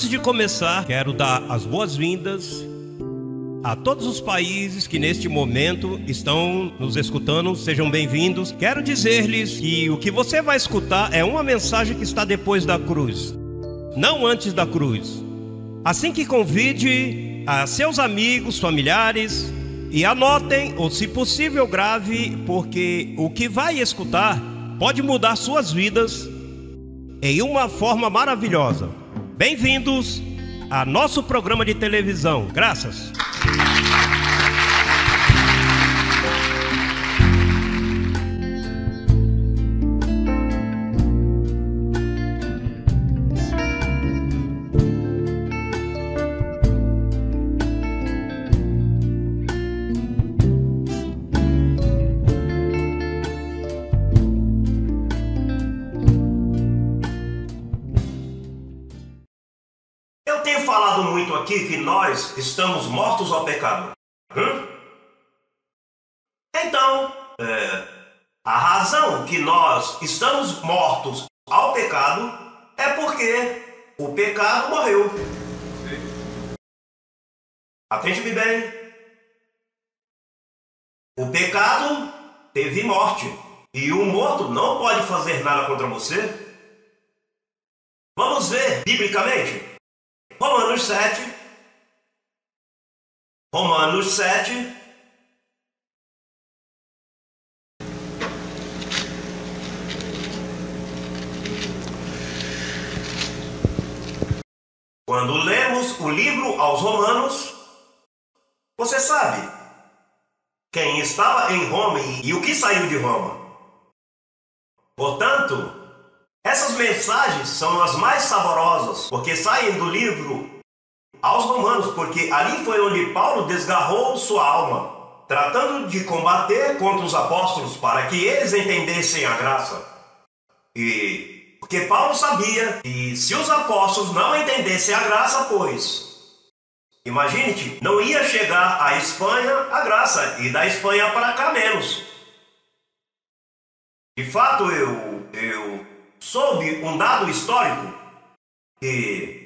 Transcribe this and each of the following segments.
Antes de começar, quero dar as boas-vindas a todos os países que neste momento estão nos escutando. Sejam bem-vindos. Quero dizer-lhes que o que você vai escutar é uma mensagem que está depois da cruz, não antes da cruz. Assim que convide a seus amigos, familiares e anotem, ou se possível grave, porque o que vai escutar pode mudar suas vidas em uma forma maravilhosa. Bem-vindos a nosso programa de televisão. Graças. Falado muito aqui que nós estamos mortos ao pecado. Então, a razão que nós estamos mortos ao pecado é porque o pecado morreu. Atente-me bem. O pecado teve morte e o morto não pode fazer nada contra você. Vamos ver biblicamente. Romanos 7. Romanos 7. Quando lemos o livro aos Romanos, você sabe quem estava em Roma e o que saiu de Roma. Portanto, essas mensagens são as mais saborosas, porque saem do livro aos Romanos, porque ali foi onde Paulo desgarrou sua alma, tratando de combater contra os apóstolos para que eles entendessem a graça. E porque Paulo sabia que se os apóstolos não entendessem a graça, pois, imagine-te, não ia chegar à Espanha a graça, e da Espanha para cá menos. De fato, eu soube um dado histórico que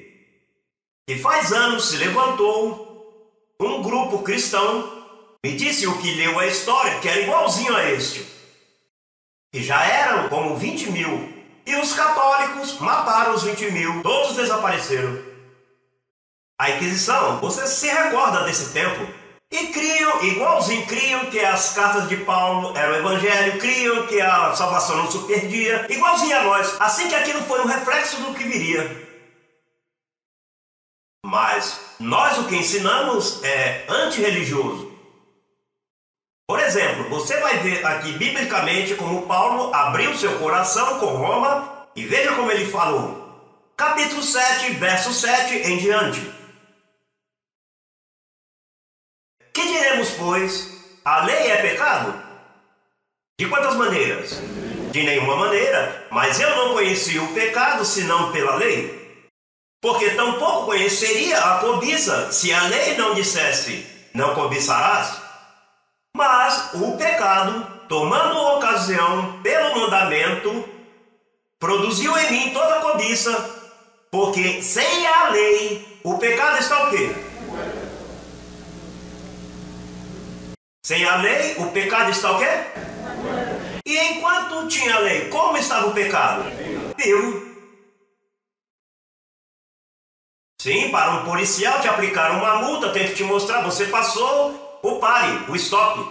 faz anos se levantou um grupo cristão, me disse o que leu a história, que era igualzinho a este, e já eram como 20 mil, e os católicos mataram os 20 mil, todos desapareceram. A Inquisição, você se recorda desse tempo? E criam, igualzinho, criam que as cartas de Paulo eram o evangelho, criam que a salvação não se perdia, igualzinho a nós, assim que aquilo foi um reflexo do que viria. Mas nós o que ensinamos é antirreligioso. Por exemplo, você vai ver aqui biblicamente como Paulo abriu seu coração com Roma, e veja como ele falou. Capítulo 7, verso 7 em diante. Que diremos, pois? A lei é pecado? De quantas maneiras? De nenhuma maneira, mas eu não conheci o pecado senão pela lei. Porque tampouco conheceria a cobiça se a lei não dissesse, não cobiçarás. Mas o pecado, tomando ocasião pelo mandamento, produziu em mim toda cobiça, porque sem a lei o pecado está o quê? Sem a lei, o pecado está o quê? E enquanto tinha a lei, como estava o pecado? Vivo. Sim, para um policial te aplicar uma multa, tem que te mostrar, você passou o pare, o stop.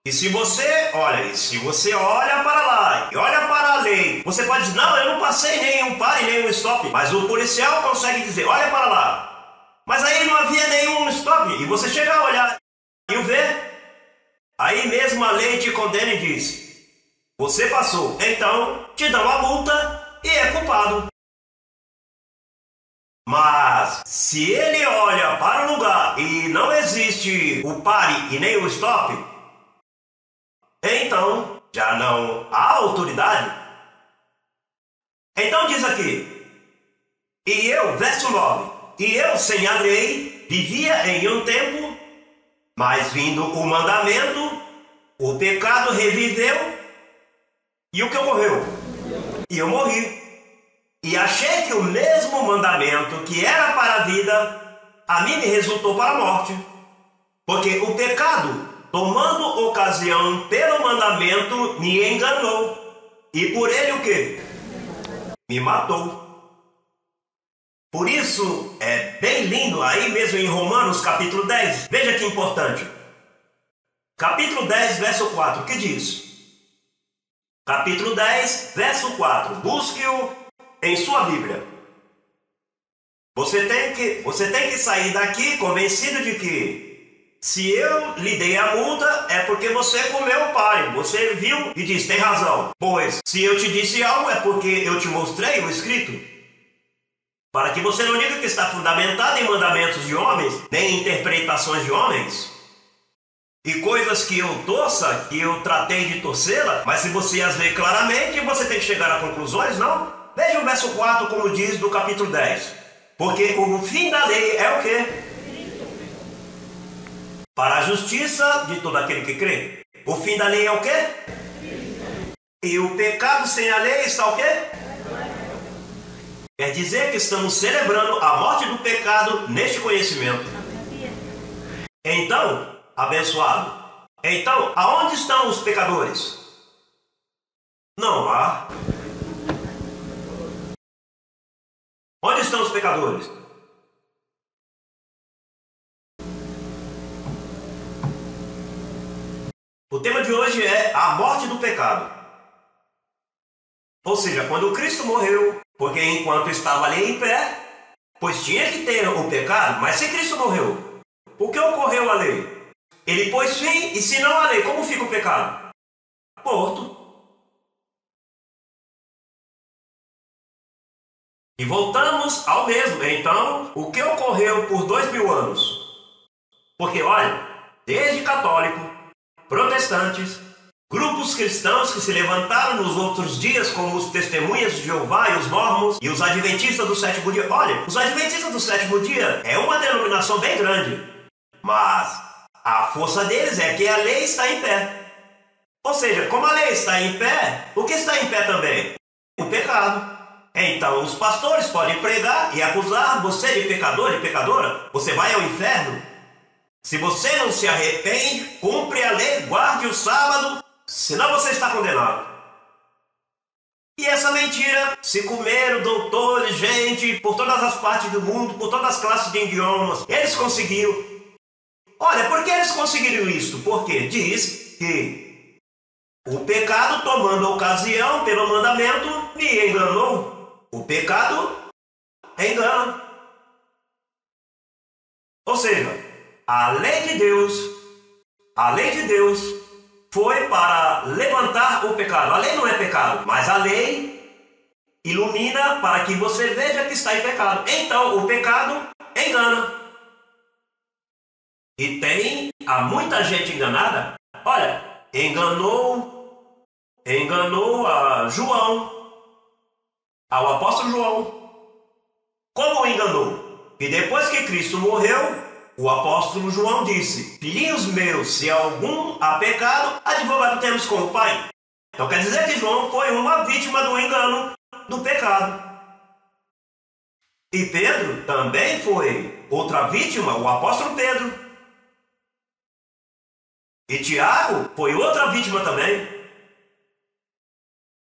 E se você olha para lá e olha para a lei, você pode dizer, não, eu não passei nenhum pare, nenhum stop. Mas o policial consegue dizer, olha para lá. Mas aí não havia nenhum stop, e você chega a olhar e o ver, aí mesmo a lei te condena e diz, você passou, então te dá uma multa e é culpado. Mas se ele olha para o lugar e não existe o pare e nem o stop, então já não há autoridade. Então diz aqui, e eu, verso 9, e eu sem a lei vivia em um tempo, mas vindo o mandamento, o pecado reviveu, e o que ocorreu? E eu morri. E achei que o mesmo mandamento que era para a vida, a mim me resultou para a morte. Porque o pecado, tomando ocasião pelo mandamento, me enganou. E por ele o quê? Me matou. Por isso, é bem lindo, aí mesmo em Romanos capítulo 10, veja que importante. Capítulo 10, verso 4, o que diz? Capítulo 10, verso 4, busque-o em sua Bíblia. Você tem que sair daqui convencido de que se eu lhe dei a multa é porque você comeu o pai. Você viu e disse, tem razão. Pois, se eu te disse algo é porque eu te mostrei o escrito. Para que você não diga que está fundamentado em mandamentos de homens, nem em interpretações de homens. E coisas que eu torça, que eu tratei de torcê-la, mas se você as vê claramente, você tem que chegar a conclusões, não? Veja o verso 4, como diz do capítulo 10. Porque o fim da lei é o quê? Para a justiça de todo aquele que crê. O fim da lei é o quê? E o pecado sem a lei está o quê? Quer dizer que estamos celebrando a morte do pecado neste conhecimento. Então, abençoado, então, aonde estão os pecadores? Não há. Onde estão os pecadores? O tema de hoje é a morte do pecado. Ou seja, quando Cristo morreu, porque enquanto estava ali em pé, pois tinha que ter o pecado, mas se Cristo morreu, o que ocorreu à lei? Ele pôs fim, e se não a lei, como fica o pecado? Morto. E voltamos ao mesmo. Então, o que ocorreu por 2000 anos? Porque, olha, desde católico, protestantes, grupos cristãos que se levantaram nos outros dias, como os Testemunhas de Jeová e os Mormons e os Adventistas do Sétimo Dia. Olha, os Adventistas do Sétimo Dia é uma denominação bem grande, mas a força deles é que a lei está em pé. Ou seja, como a lei está em pé, o que está em pé também? O pecado. Então, os pastores podem pregar e acusar você de pecador e pecadora. Você vai ao inferno. Se você não se arrepende, cumpre a lei, guarde o sábado, senão você está condenado. E essa mentira se comeram doutores, gente, por todas as partes do mundo, por todas as classes de idiomas. Eles conseguiram. Olha, por que eles conseguiram isso? Porque diz que o pecado, tomando ocasião pelo mandamento, me enganou. O pecado engana. Ou seja, a lei de Deus foi para levantar o pecado. A lei não é pecado, mas a lei ilumina para que você veja que está em pecado. Então, o pecado engana. E há muita gente enganada. Olha, enganou a João, ao apóstolo João. Como o enganou? E depois que Cristo morreu, o apóstolo João disse, filhinhos meus, se algum há pecado, advogado temos com o Pai. Então quer dizer que João foi uma vítima do engano, do pecado. E Pedro também foi outra vítima, o apóstolo Pedro. E Tiago foi outra vítima também.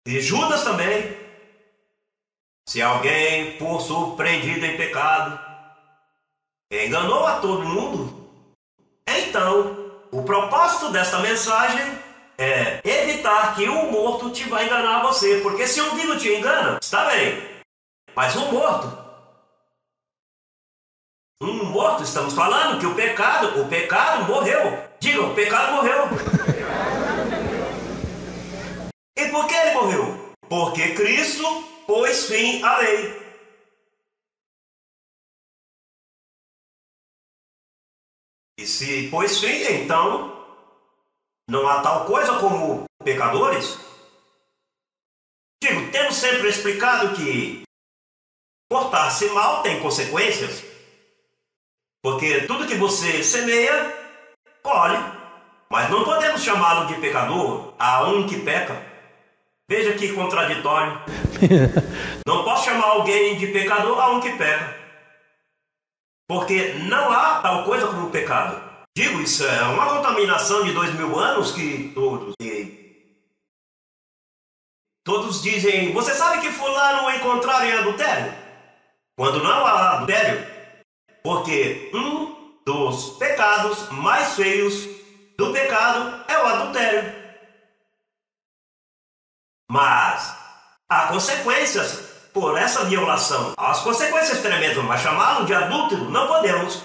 E Judas também. Se alguém for surpreendido em pecado, enganou a todo mundo. Então, o propósito desta mensagem é evitar que um morto te vá enganar você. Porque se um vivo te engana, está bem. Mas um morto, estamos falando que o pecado morreu. Diga, o pecado morreu. E por que ele morreu? Porque Cristo pôs fim à lei. E se pôs fim, então não há tal coisa como pecadores? Digo, temos sempre explicado que portar-se mal tem consequências. Porque tudo que você semeia, colhe. Mas não podemos chamá-lo de pecador a um que peca. Veja que contraditório. Não posso chamar alguém de pecador a um que peca. Porque não há tal coisa como pecado. Digo, isso é uma contaminação de 2000 anos que todos dizem, você sabe que fulano encontraram em adultério? Quando não há adultério. Porque um dos pecados mais feios do pecado é o adultério. Mas há consequências por essa violação. As consequências tremendas, mas chamá-lo de adúltero não podemos.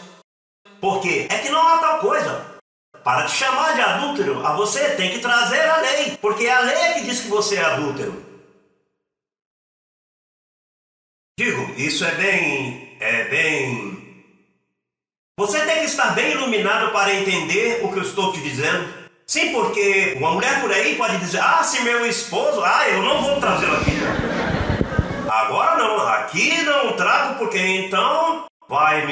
Porque é que não há tal coisa. Para te chamar de adúltero, a você tem que trazer a lei. Porque é a lei que diz que você é adúltero. Digo, isso é bem... Você tem que estar bem iluminado para entender o que eu estou te dizendo. Sim, porque uma mulher por aí pode dizer, ah, se meu esposo, eu não vou trazê-lo aqui. Agora não, aqui não trago porque então vai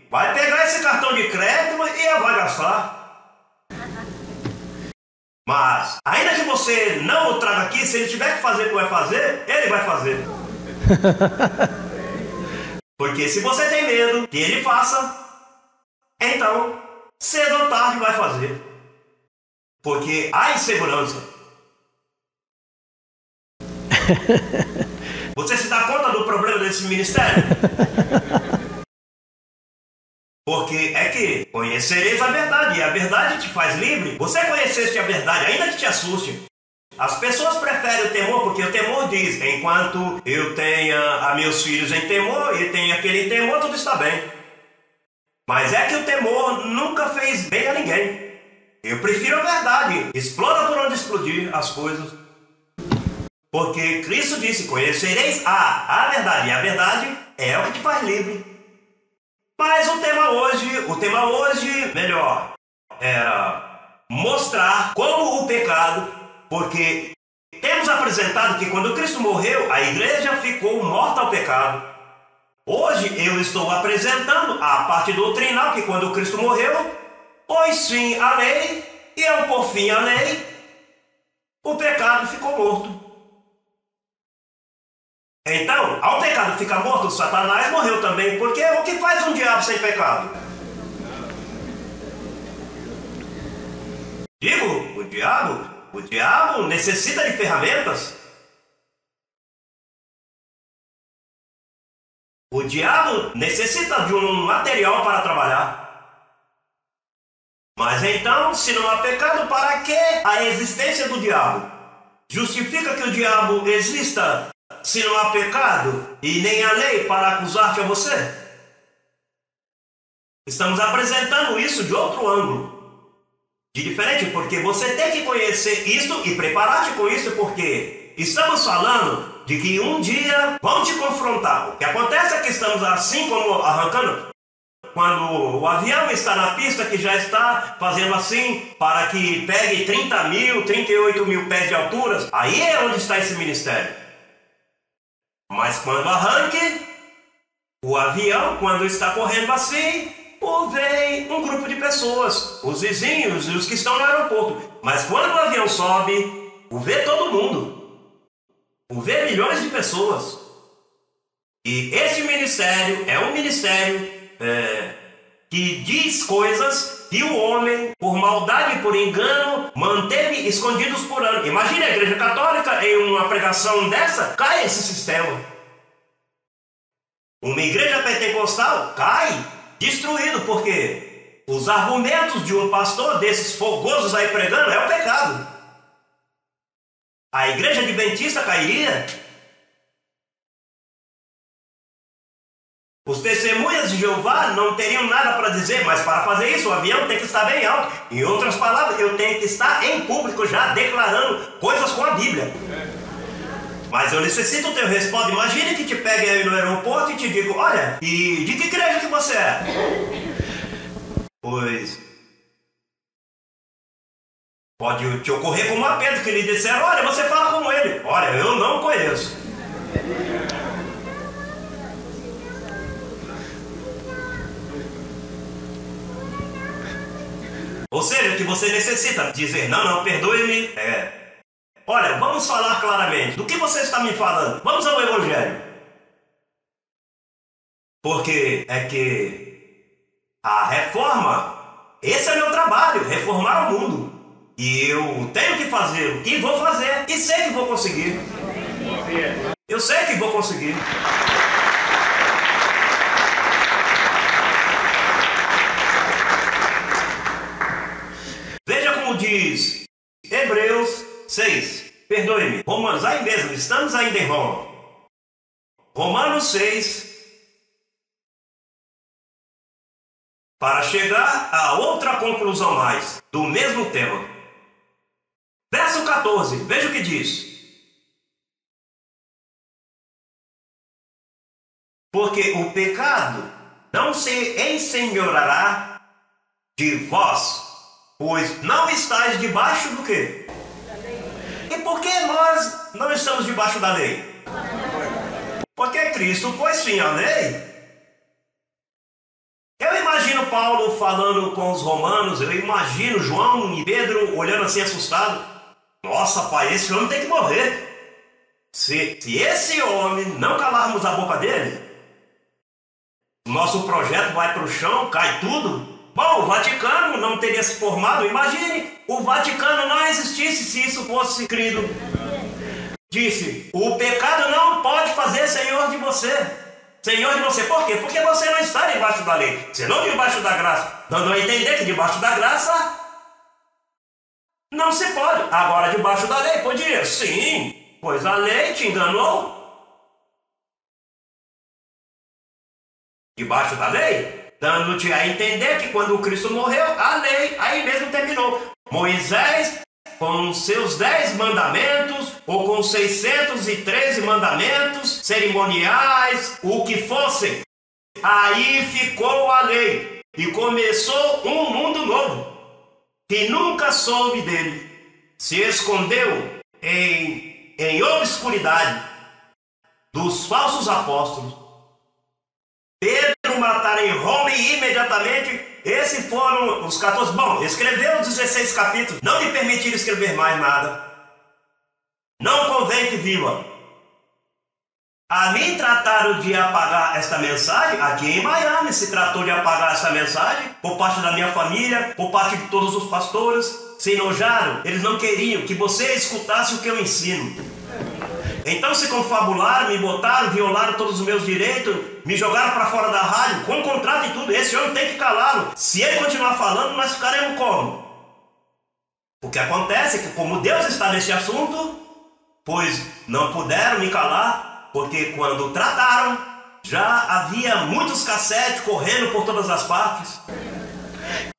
pegar esse cartão de crédito e vai gastar. Mas, ainda que você não o traga aqui, se ele tiver que fazer o que vai fazer, ele vai fazer. Porque se você tem medo que ele faça, então, cedo ou tarde vai fazer. Porque há insegurança. Você se dá conta do problema desse ministério? Porque é que conhecereis a verdade, e a verdade te faz livre. Você conheceste a verdade, ainda que te assuste. As pessoas preferem o temor, porque o temor diz, enquanto eu tenha a meus filhos em temor, e tenha aquele temor, tudo está bem. Mas é que o temor nunca fez bem a ninguém. Eu prefiro a verdade. Exploda por onde explodir as coisas. Porque Cristo disse, conhecereis a verdade. E a verdade é o que te faz livre. Mas o tema hoje, melhor, era mostrar como o pecado, porque temos apresentado que quando Cristo morreu, a igreja ficou morta ao pecado. Hoje eu estou apresentando a parte doutrinal que quando Cristo morreu, pôs fim à lei, e ao pôr fim à lei, o pecado ficou morto. Então, ao pecado ficar morto, Satanás morreu também, porque o que faz um diabo sem pecado? Digo, o diabo necessita de ferramentas. O diabo necessita de um material para trabalhar. Mas então, se não há pecado, para que a existência do diabo? Justifica que o diabo exista se não há pecado e nem a lei para acusar-te a você? Estamos apresentando isso de outro ângulo. De diferente, porque você tem que conhecer isso e preparar-te com isso, porque estamos falando de que um dia vão te confrontar. O que acontece é que estamos assim como arrancando. Quando o avião está na pista, que já está fazendo assim, para que pegue 30 mil, 38 mil pés de altura, aí é onde está esse ministério. Mas quando arranque, o avião, quando está correndo assim, vem um grupo de pessoas, os vizinhos e os que estão no aeroporto. Mas quando o avião sobe, vê todo mundo. Vê milhões de pessoas. E esse ministério é um ministério que diz coisas que o homem, por maldade e por engano, manteve escondidos por anos. Imagine a Igreja Católica em uma pregação dessa, cai esse sistema. Uma igreja pentecostal cai, destruído, porque os argumentos de um pastor desses fogosos aí pregando é o pecado. A igreja adventista cairia. Os testemunhas de Jeová não teriam nada para dizer, mas para fazer isso o avião tem que estar bem alto. Em outras palavras, eu tenho que estar em público já declarando coisas com a Bíblia. Mas eu necessito o teu respaldo. Imagine que te pegue aí no aeroporto e te digo, olha, e de que igreja que você é? Pois pode te ocorrer como a Pedro, que lhe disseram, olha, você fala como ele. Olha, eu não conheço. Ou seja, que você necessita dizer, não, perdoe-me. Olha, vamos falar claramente. Do que você está me falando? Vamos ao Evangelho. Porque é que a reforma, esse é meu trabalho, reformar o mundo. E eu tenho que fazer, e vou fazer, e sei que vou conseguir. Eu sei que vou conseguir. Veja como diz Hebreus 6. Perdoe-me, Romanos, aí mesmo, estamos ainda em Roma. Romanos 6. Para chegar a outra conclusão mais, do mesmo tema. Verso 14, veja o que diz. Porque o pecado não se ensenhorará de vós, pois não estáis debaixo do quê? E por que nós não estamos debaixo da lei? Porque Cristo pôs fim à lei. Eu imagino Paulo falando com os romanos, eu imagino João e Pedro olhando assim assustado. Nossa, pai, esse homem tem que morrer. Se esse homem não calarmos a boca dele, nosso projeto vai para o chão, cai tudo. Bom, o Vaticano não teria se formado. Imagine, o Vaticano não existisse se isso fosse crido. Disse, o pecado não pode fazer senhor de você. Senhor de você, por quê? Porque você não está debaixo da lei, você não debaixo da graça. Dando a entender que debaixo da graça não se pode. Agora debaixo da lei podia? Sim, pois a lei te enganou. Debaixo da lei, dando-te a entender que quando o Cristo morreu, a lei aí mesmo terminou. Moisés, com seus 10 mandamentos, ou com 613 mandamentos, cerimoniais, o que fossem, aí ficou a lei, e começou um mundo novo, que nunca soube dele, se escondeu em obscuridade dos falsos apóstolos. Pedro mataram em Roma e imediatamente, esses foram os 14. Bom, escreveu 16 capítulos, não lhe permitiram escrever mais nada. Não convém que viva. A mim trataram de apagar esta mensagem, aqui em Miami se tratou de apagar essa mensagem, por parte da minha família, por parte de todos os pastores, se enojaram, eles não queriam que você escutasse o que eu ensino. Então se confabularam, me botaram, violaram todos os meus direitos, me jogaram para fora da rádio, com contrato e tudo. Esse homem tem que calá-lo. Se ele continuar falando, nós ficaremos como? O que acontece é que como Deus está nesse assunto, pois não puderam me calar, porque quando trataram, já havia muitos cassetes correndo por todas as partes.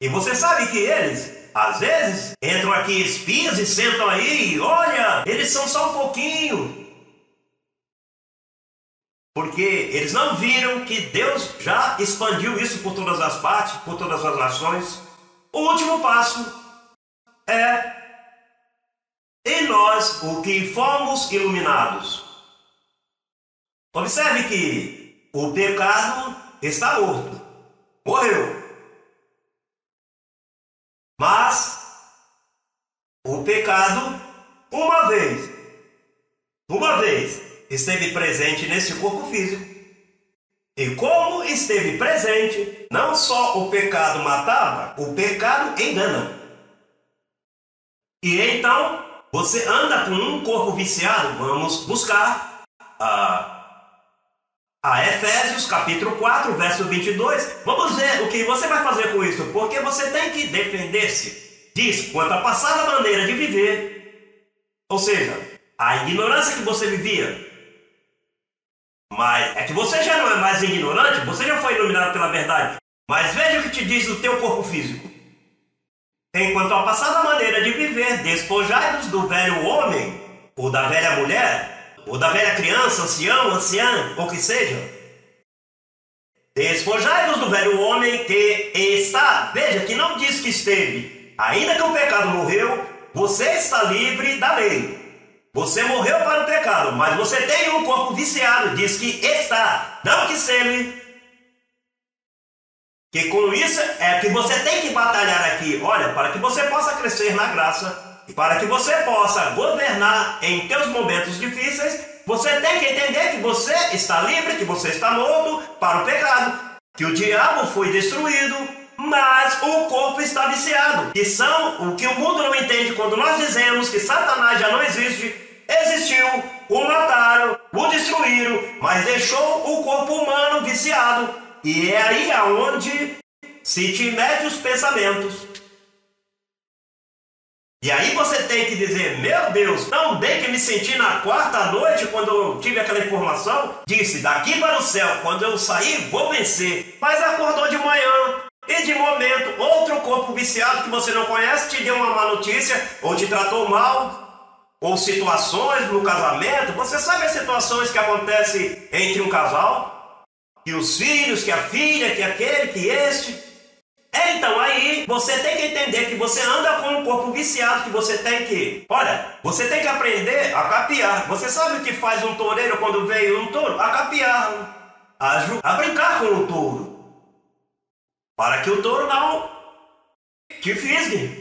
E você sabe que eles, às vezes, entram aqui espias e sentam aí, e olha, eles são só um pouquinho. Porque eles não viram que Deus já expandiu isso por todas as partes, por todas as nações. O último passo é em nós o que fomos iluminados. Observe que o pecado está morto, morreu. Mas o pecado, uma vez, esteve presente nesse corpo físico. E como esteve presente, não só o pecado matava, o pecado engana. E então, você anda com um corpo viciado. Vamos buscar a Efésios capítulo 4, verso 22. Vamos ver o que você vai fazer com isso, porque você tem que defender-se. Diz, quanto à passada maneira de viver, ou seja, a ignorância que você vivia. Mas é que você já não é mais ignorante, você já foi iluminado pela verdade. Mas veja o que te diz o teu corpo físico. Enquanto a passada maneira de viver, despojai-vos do velho homem, ou da velha mulher, ou da velha criança, ancião, anciã, ou que seja. Despojai-vos do velho homem que está, veja que não diz que esteve. Ainda que o pecado morreu, você está livre da lei. Você morreu para o pecado, mas você tem um corpo viciado, diz que está, não que esteve. Que com isso é que você tem que batalhar aqui, olha, para que você possa crescer na graça Para que você possa governar em teus momentos difíceis, você tem que entender que você está livre, que você está morto para o pecado, que o diabo foi destruído, mas o corpo está viciado, que são o que o mundo não entende quando nós dizemos que Satanás já não existe. Existiu, o mataram, o destruíram, mas deixou o corpo humano viciado. E é aí aonde se te mete os pensamentos. E aí você tem que dizer, meu Deus, tão bem que me senti na quarta noite quando eu tive aquela informação, disse, daqui para o céu, quando eu sair, vou vencer. Mas acordou de manhã e de momento, outro corpo viciado que você não conhece te deu uma má notícia, ou te tratou mal, ou situações no casamento. Você sabe as situações que acontecem entre um casal? Que os filhos, que a filha, que aquele, que este. Então aí você tem que entender que você anda com um corpo viciado, que você tem que... Olha, você tem que aprender a capear. Você sabe o que faz um toureiro quando veio um touro? A capear, a brincar com o touro. Para que o touro não te fisgue.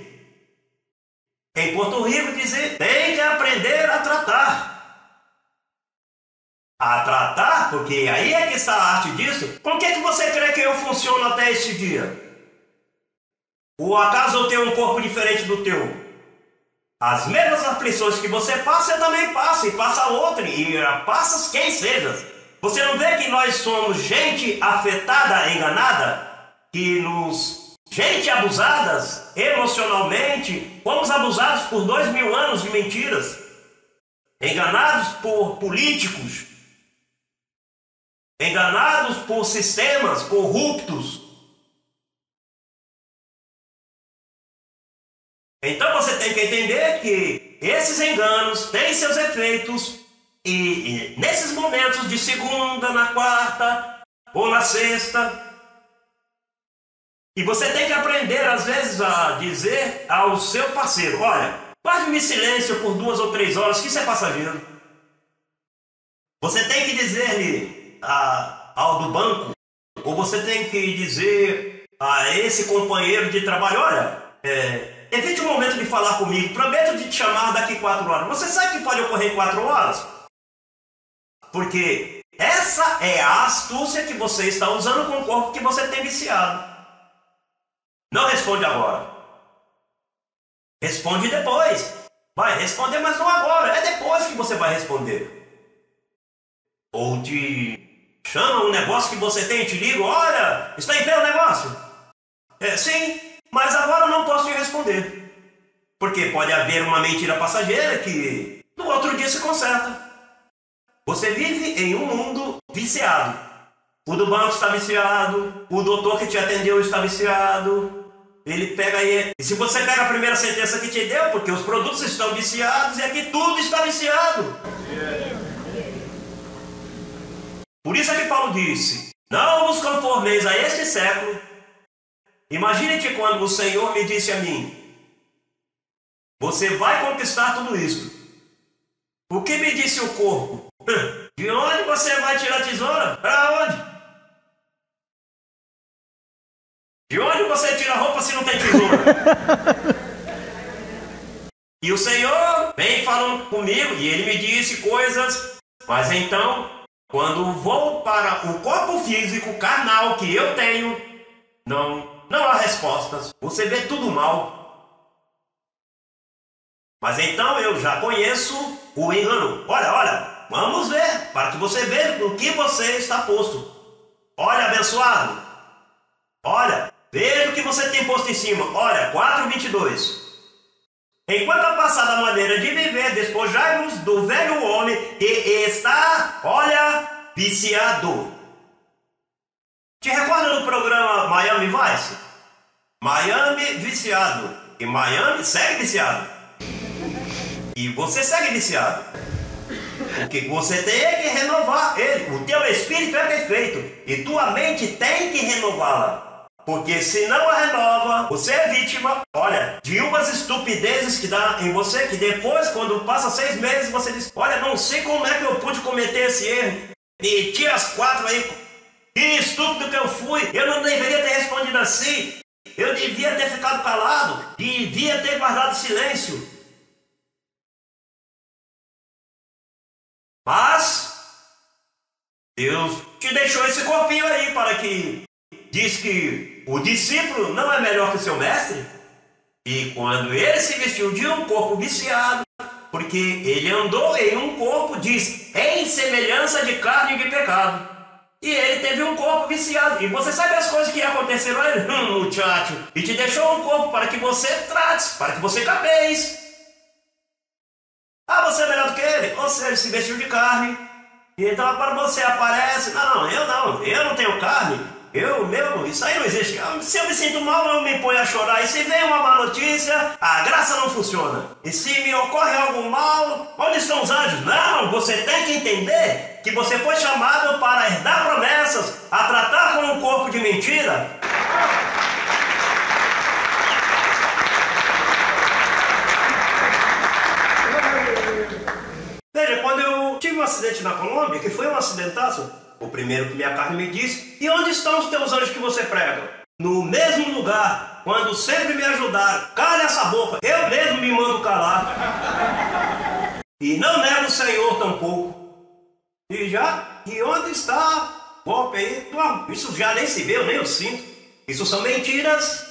Em Porto Rico dizer, tem que aprender a tratar. A tratar, porque aí é que está a arte disso. Com que você crê que eu funciono até este dia? Ou acaso eu tenho um corpo diferente do teu? As mesmas aflições que você passa, eu também passo, e passa outra, e passas quem seja. Você não vê que nós somos gente afetada, enganada? Gente abusadas emocionalmente, fomos abusados por 2000 anos de mentiras, enganados por políticos, enganados por sistemas corruptos. Então você tem que entender que esses enganos têm seus efeitos e nesses momentos de segunda, na quarta ou na sexta, e você tem que aprender, às vezes, a dizer ao seu parceiro, olha, guarde-me silêncio por 2 ou 3 horas, que isso é passageiro. Você tem que dizer-lhe ao do banco, ou você tem que dizer a esse companheiro de trabalho, olha, evite um momento de falar comigo, prometo de te chamar daqui 4 horas. Você sabe que pode ocorrer 4 horas? Porque essa é a astúcia que você está usando com o corpo que você tem viciado. Não responde agora. Responde depois. Vai responder, mas não agora. É depois que você vai responder. Ou te chama um negócio que você tem e te liga. Olha, está em pé o negócio? Sim, mas agora eu não posso te responder. Porque pode haver uma mentira passageira que no outro dia se conserta. Você vive em um mundo viciado. O do banco está viciado. O doutor que te atendeu está viciado. Ele pega aí. E se você pega a primeira sentença que te deu, porque os produtos estão viciados e aqui tudo está viciado. Por isso é que Paulo disse: não vos conformeis a este século. Imagine-te quando o Senhor me disse a mim: você vai conquistar tudo isso. O que me disse o corpo? De onde você vai tirar a tesoura? Para onde? De onde você tira a roupa se não tem tesoura? E o Senhor vem falando comigo e Ele me disse coisas. Mas então, quando vou para o corpo físico, carnal que eu tenho, não há respostas. Você vê tudo mal. Mas então eu já conheço o engano. Olha, vamos ver, para que você veja no que você está posto. Olha, abençoado. Olha. Veja o que você tem posto em cima. Olha, 4:22. Enquanto a passada maneira de viver, despojai-vos do velho homem que está, olha, viciado. Te recorda do programa Miami Vice? Miami viciado. E Miami segue viciado. E você segue viciado. Porque você tem que renovar ele. O teu espírito é perfeito. E tua mente tem que renová-la. Porque se não a renova, você é vítima, olha, de umas estupidezes que dá em você, que depois, quando passa 6 meses, você diz, olha, não sei como é que eu pude cometer esse erro. Meti as 4 aí, que estúpido que eu fui, eu não deveria ter respondido assim, eu devia ter ficado calado, devia ter guardado silêncio. Mas Deus te deixou esse corpinho aí para que diz que o discípulo não é melhor que o seu mestre. E quando ele se vestiu de um corpo viciado, porque ele andou em um corpo, diz, em semelhança de carne e de pecado. E ele teve um corpo viciado. E você sabe as coisas que aconteceram a ele? Muchacho. E te deixou um corpo para que você trate, para que você capeis. Ah, você é melhor do que ele? Ou seja, ele se vestiu de carne. E então agora você aparece. Não, eu não tenho carne. Eu mesmo, isso aí não existe. Se eu me sinto mal, eu me ponho a chorar. E se vem uma má notícia, a graça não funciona. E se me ocorre algum mal, onde estão os anjos? Não, você tem que entender que você foi chamado para herdar promessas, a tratar com um corpo de mentira. Veja, quando eu tive um acidente na Colômbia, que foi um acidentaço, o primeiro que minha carne me disse, e onde estão os teus anjos que você prega? No mesmo lugar, quando sempre me ajudaram. Cala essa boca, eu mesmo me mando calar. E não nego o Senhor tampouco. E onde está o golpe aí? Isso já nem se vê, eu nem eu sinto. Isso são mentiras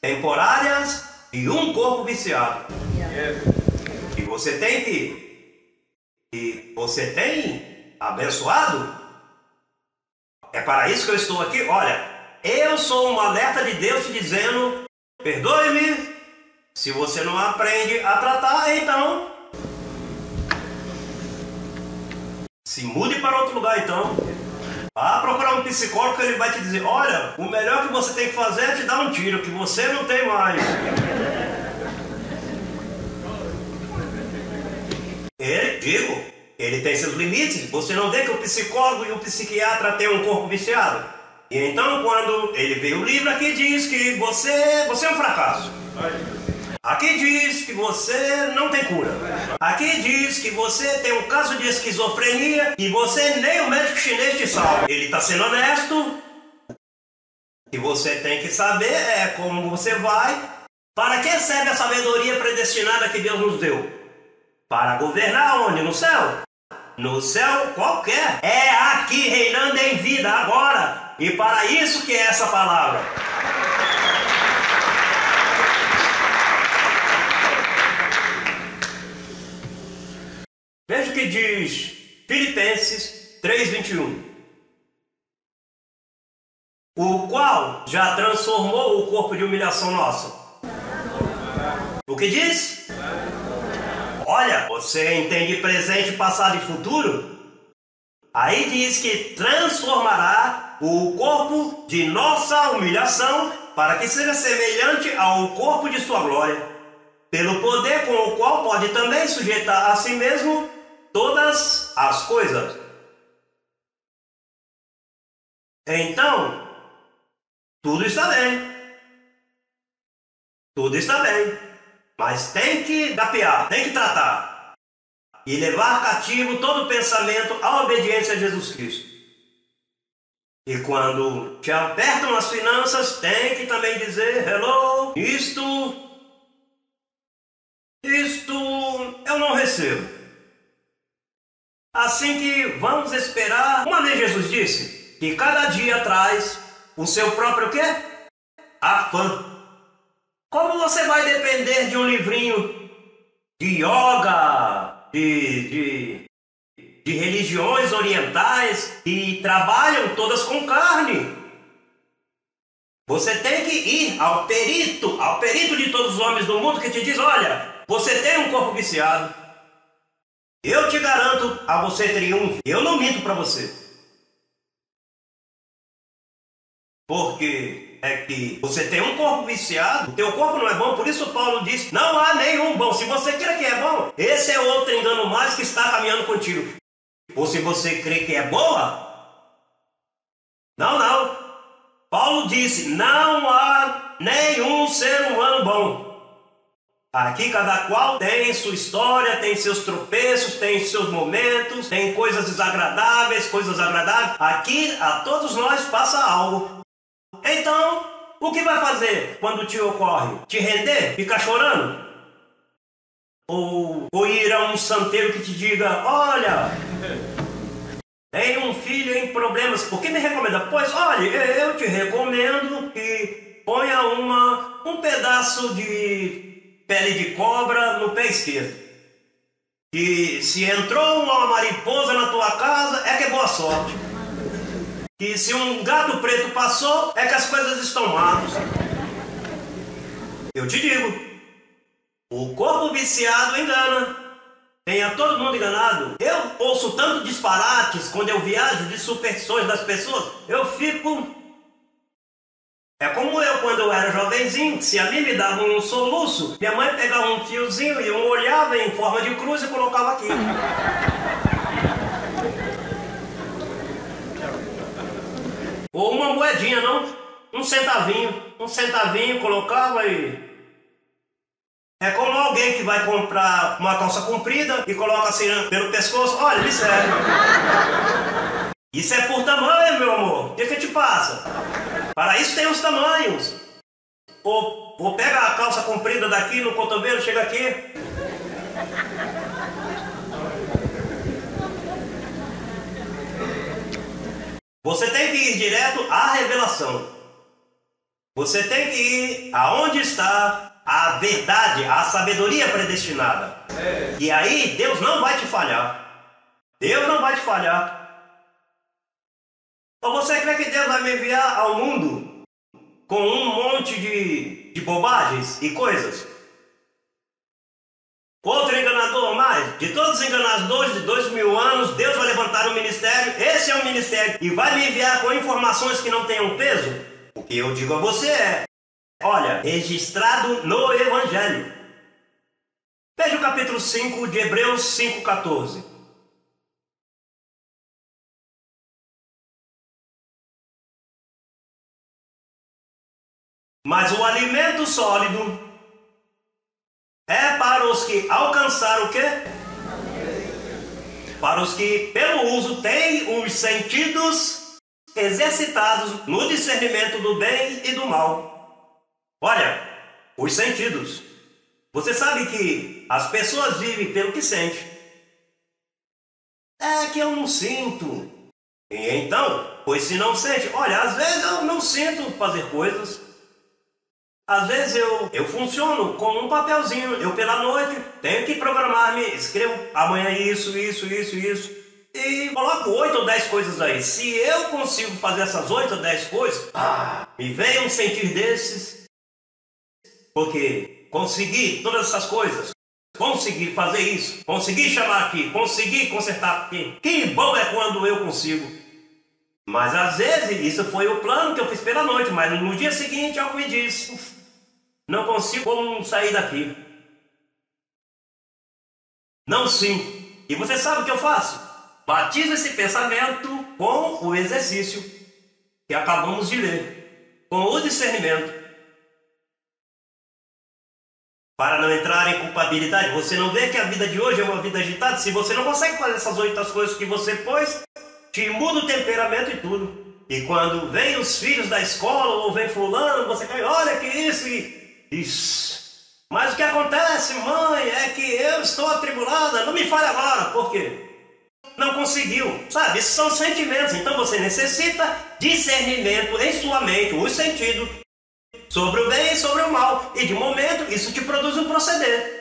temporárias e um corpo viciado. E você tem abençoado. É para isso que eu estou aqui. Olha, eu sou um alerta de Deus te dizendo, perdoe-me, se você não aprende a tratar, então se mude para outro lugar, então. Vá procurar um psicólogo que ele vai te dizer, olha, o melhor que você tem que fazer é te dar um tiro, que você não tem mais. Ele tem seus limites. Você não vê que o psicólogo e o psiquiatra têm um corpo viciado? E então, quando ele vê o livro, aqui diz que você é um fracasso. Aqui diz que você não tem cura. Aqui diz que você tem um caso de esquizofrenia e você nem o médico chinês te salva. Ele está sendo honesto. E você tem que saber como você vai. Para que serve a sabedoria predestinada que Deus nos deu? Para governar onde? No céu? No céu qualquer. É aqui reinando em vida agora. E para isso que é essa palavra. Veja o que diz Filipenses 3:21. O qual já transformou o corpo de humilhação nossa. O que diz? Olha, você entende presente, passado e futuro? Aí diz que transformará o corpo de nossa humilhação para que seja semelhante ao corpo de sua glória, pelo poder com o qual pode também sujeitar a si mesmo todas as coisas. Então, tudo está bem. Tudo está bem. Mas tem que gapear, tem que tratar. E levar cativo todo pensamento à obediência a Jesus Cristo. E quando te apertam as finanças, tem que também dizer, hello, isto eu não recebo. Assim que vamos esperar, uma vez Jesus disse, que cada dia traz o seu próprio quê? Afã. Como você vai depender de um livrinho de yoga, de religiões orientais que trabalham todas com carne? Você tem que ir ao perito de todos os homens do mundo que te diz, olha, você tem um corpo viciado. Eu te garanto a você triunfo. Eu não minto para você. Porque é que você tem um corpo viciado, o teu corpo não é bom, por isso Paulo diz, não há nenhum bom. Se você crê que é bom, esse é outro engano mais que está caminhando contigo. Ou se você crê que é boa, não. Paulo disse, não há nenhum ser humano bom. Aqui cada qual tem sua história, tem seus tropeços, tem seus momentos, tem coisas desagradáveis, coisas agradáveis. Aqui a todos nós passa algo. Então, o que vai fazer quando te ocorre? Te render? Ficar chorando? Ou ir a um santeiro que te diga, olha, tem um filho em problemas, por que me recomenda? Pois olha, eu te recomendo que ponha um pedaço de pele de cobra no pé esquerdo. Que se entrou uma mariposa na tua casa, é que é boa sorte. Que se um gato preto passou, é que as coisas estão más. Eu te digo, o corpo viciado engana. Tenha todo mundo enganado. Eu ouço tanto disparates quando eu viajo de superstições das pessoas. Eu fico... É como eu quando eu era jovenzinho, se a mim me dava um soluço, minha mãe pegava um fiozinho e eu olhava em forma de cruz e colocava aqui. Ou uma moedinha, não? Um centavinho colocava e... É como alguém que vai comprar uma calça comprida e coloca assim pelo pescoço. Olha, me serve. Isso é por tamanho, meu amor. O que te passa? Para isso tem os tamanhos. Ou pega a calça comprida daqui no cotovelo, chega aqui. Você tem que ir direto à revelação. Você tem que ir aonde está a verdade, a sabedoria predestinada. E aí Deus não vai te falhar. Deus não vai te falhar. Ou você crê que Deus vai me enviar ao mundo com um monte de bobagens e coisas? Outro enganador mais? De todos os enganadores de 2000 anos, Deus vai levantar um ministério. Esse é um ministério. E vai me enviar com informações que não tenham peso? O que eu digo a você é... Olha, registrado no Evangelho. Veja o capítulo 5 de Hebreus 5,14. Mas o alimento sólido é para os que alcançaram o quê? Para os que, pelo uso, têm os sentidos exercitados no discernimento do bem e do mal. Olha, os sentidos. Você sabe que as pessoas vivem pelo que sente. É que eu não sinto. E então, pois se não sente, olha, às vezes eu não sinto fazer coisas. Às vezes eu funciono com um papelzinho. Eu pela noite tenho que programar-me, escrevo amanhã isso. E coloco 8 ou 10 coisas aí. Se eu consigo fazer essas 8 ou 10 coisas, me vem um sentir desses. Porque consegui todas essas coisas, consegui fazer isso, consegui chamar aqui, consegui consertar aqui. Que bom é quando eu consigo. Mas às vezes isso foi o plano que eu fiz pela noite, mas no dia seguinte algo me diz: não consigo como sair daqui. Não sinto. E você sabe o que eu faço? Batizo esse pensamento com o exercício que acabamos de ler, com o discernimento. Para não entrar em culpabilidade. Você não vê que a vida de hoje é uma vida agitada? Se você não consegue fazer essas 8 coisas que você pôs, te muda o temperamento e tudo. E quando vem os filhos da escola ou vem fulano, você cai, olha que isso. Mas o que acontece, mãe, é que eu estou atribulada. Não me fale agora. Por quê? Não conseguiu. Sabe, esses são sentimentos. Então você necessita discernimento em sua mente, os sentidos, sobre o bem e sobre o mal. E de momento isso te produz um proceder.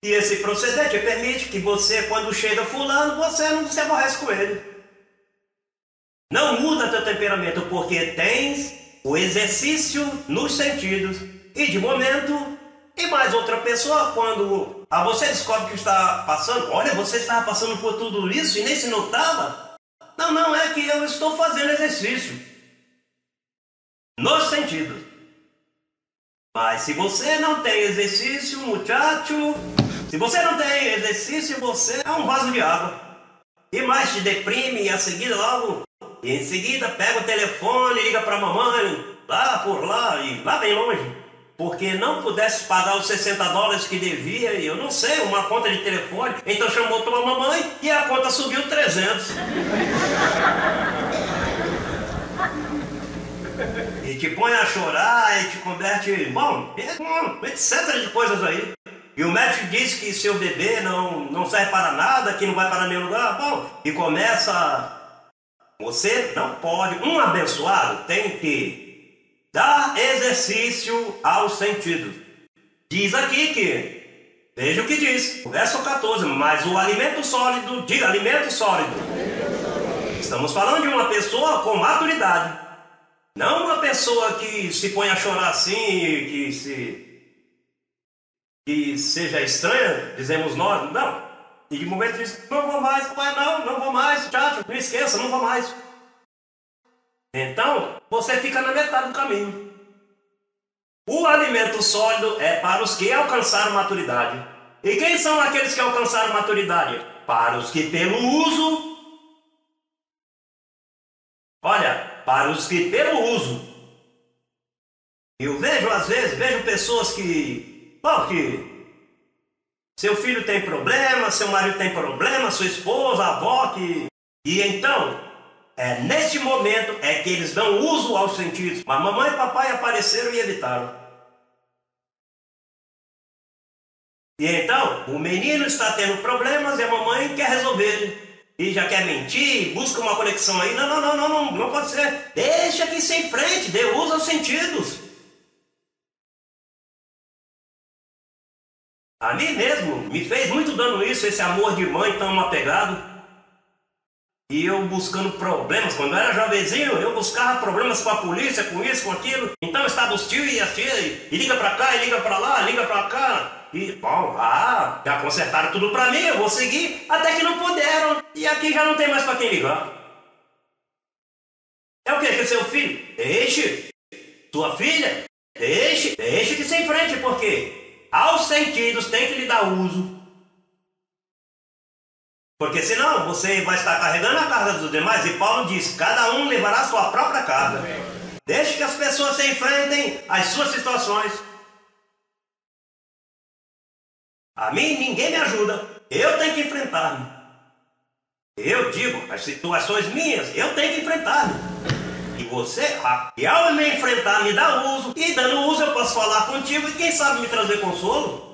E esse proceder te permite que você, quando chega fulano, você não se aborrece com ele. Não muda teu temperamento, porque tens o exercício nos sentidos. E de momento, e mais outra pessoa, quando você descobre que está passando, olha, você estava passando por tudo isso e nem se notava. Não, é que eu estou fazendo exercício nos sentidos. Mas se você não tem exercício, muchacho, se você não tem exercício, você é um vaso de água. E mais te deprime e em seguida pega o telefone, liga para a mamãe, lá por lá e lá bem longe. Porque não pudesse pagar os $60 que devia, e eu não sei, uma conta de telefone. Então chamou tua mamãe e a conta subiu 300. E te põe a chorar e te converte, bom, etc de coisas aí. E o médico diz que seu bebê não serve para nada, que não vai para nenhum lugar. Bom, e começa... Você não pode... Um abençoado tem que dar exercício aos sentidos. Diz aqui que... Veja o que diz. O verso 14. Mas o alimento sólido... Diga, alimento sólido. Estamos falando de uma pessoa com maturidade. Não uma pessoa que se põe a chorar assim, que seja estranha, dizemos nós, não. E de momento diz, não vou mais, pai, não vou mais, tchau, não esqueça, não vou mais. Então, você fica na metade do caminho. O alimento sólido é para os que alcançaram maturidade. E quem são aqueles que alcançaram maturidade? Para os que pelo uso... Olha, para os que pelo uso... Eu vejo às vezes, pessoas que seu filho tem problema, seu marido tem problema, sua esposa, a avó, e então, neste momento é que eles dão uso aos sentidos. Mas mamãe e papai apareceram e evitaram. E então, o menino está tendo problemas e a mamãe quer resolver. E já quer mentir, busca uma conexão aí. Não pode ser. Deixa que se enfrente, dê uso aos sentidos. A mim mesmo me fez muito dano isso, esse amor de mãe tão apegado. E eu buscando problemas, quando eu era jovenzinho, eu buscava problemas com a polícia, com isso, com aquilo. Então estava os tios e as tias, e liga pra cá, e liga pra lá, liga pra cá. E, bom, já consertaram tudo pra mim, eu vou seguir, até que não puderam. E aqui já não tem mais pra quem ligar. É o quê? Que seu filho? Deixe. Sua filha? Deixe que se enfrente, por quê? Aos sentidos tem que lhe dar uso. Porque senão você vai estar carregando a carga dos demais. E Paulo diz, cada um levará a sua própria carga. Deixe que as pessoas se enfrentem às suas situações. A mim ninguém me ajuda. Eu tenho que enfrentar-me. Eu digo, as situações minhas, eu tenho que enfrentar-me. E você, e ao me enfrentar, me dá uso. E dando uso eu posso falar contigo e quem sabe me trazer consolo.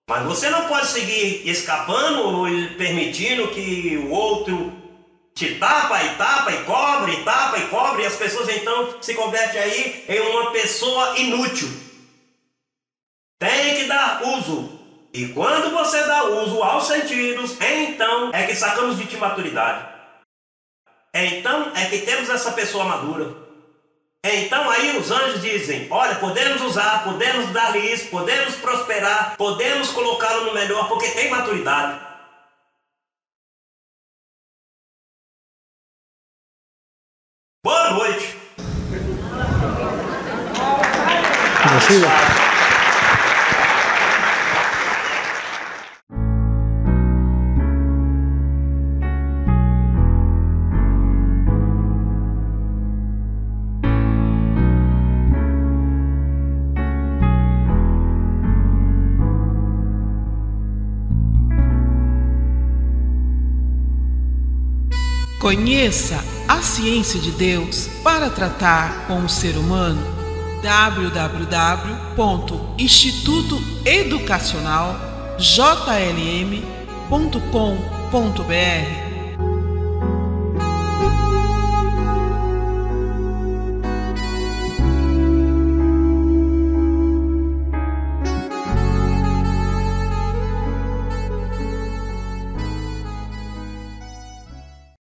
Mas você não pode seguir escapando ou permitindo que o outro te tapa e cobre. E as pessoas então se convertem aí em uma pessoa inútil. Tem que dar uso. E quando você dá uso aos sentidos, então é que sacamos de ti maturidade. Então é que temos essa pessoa madura. Então aí os anjos dizem, olha, podemos usar, podemos dar-lhe isso, podemos prosperar, podemos colocá-lo no melhor, porque tem maturidade. Boa noite. Conheça a ciência de Deus para tratar com o ser humano. www.institutoeducacionaljlm.com.br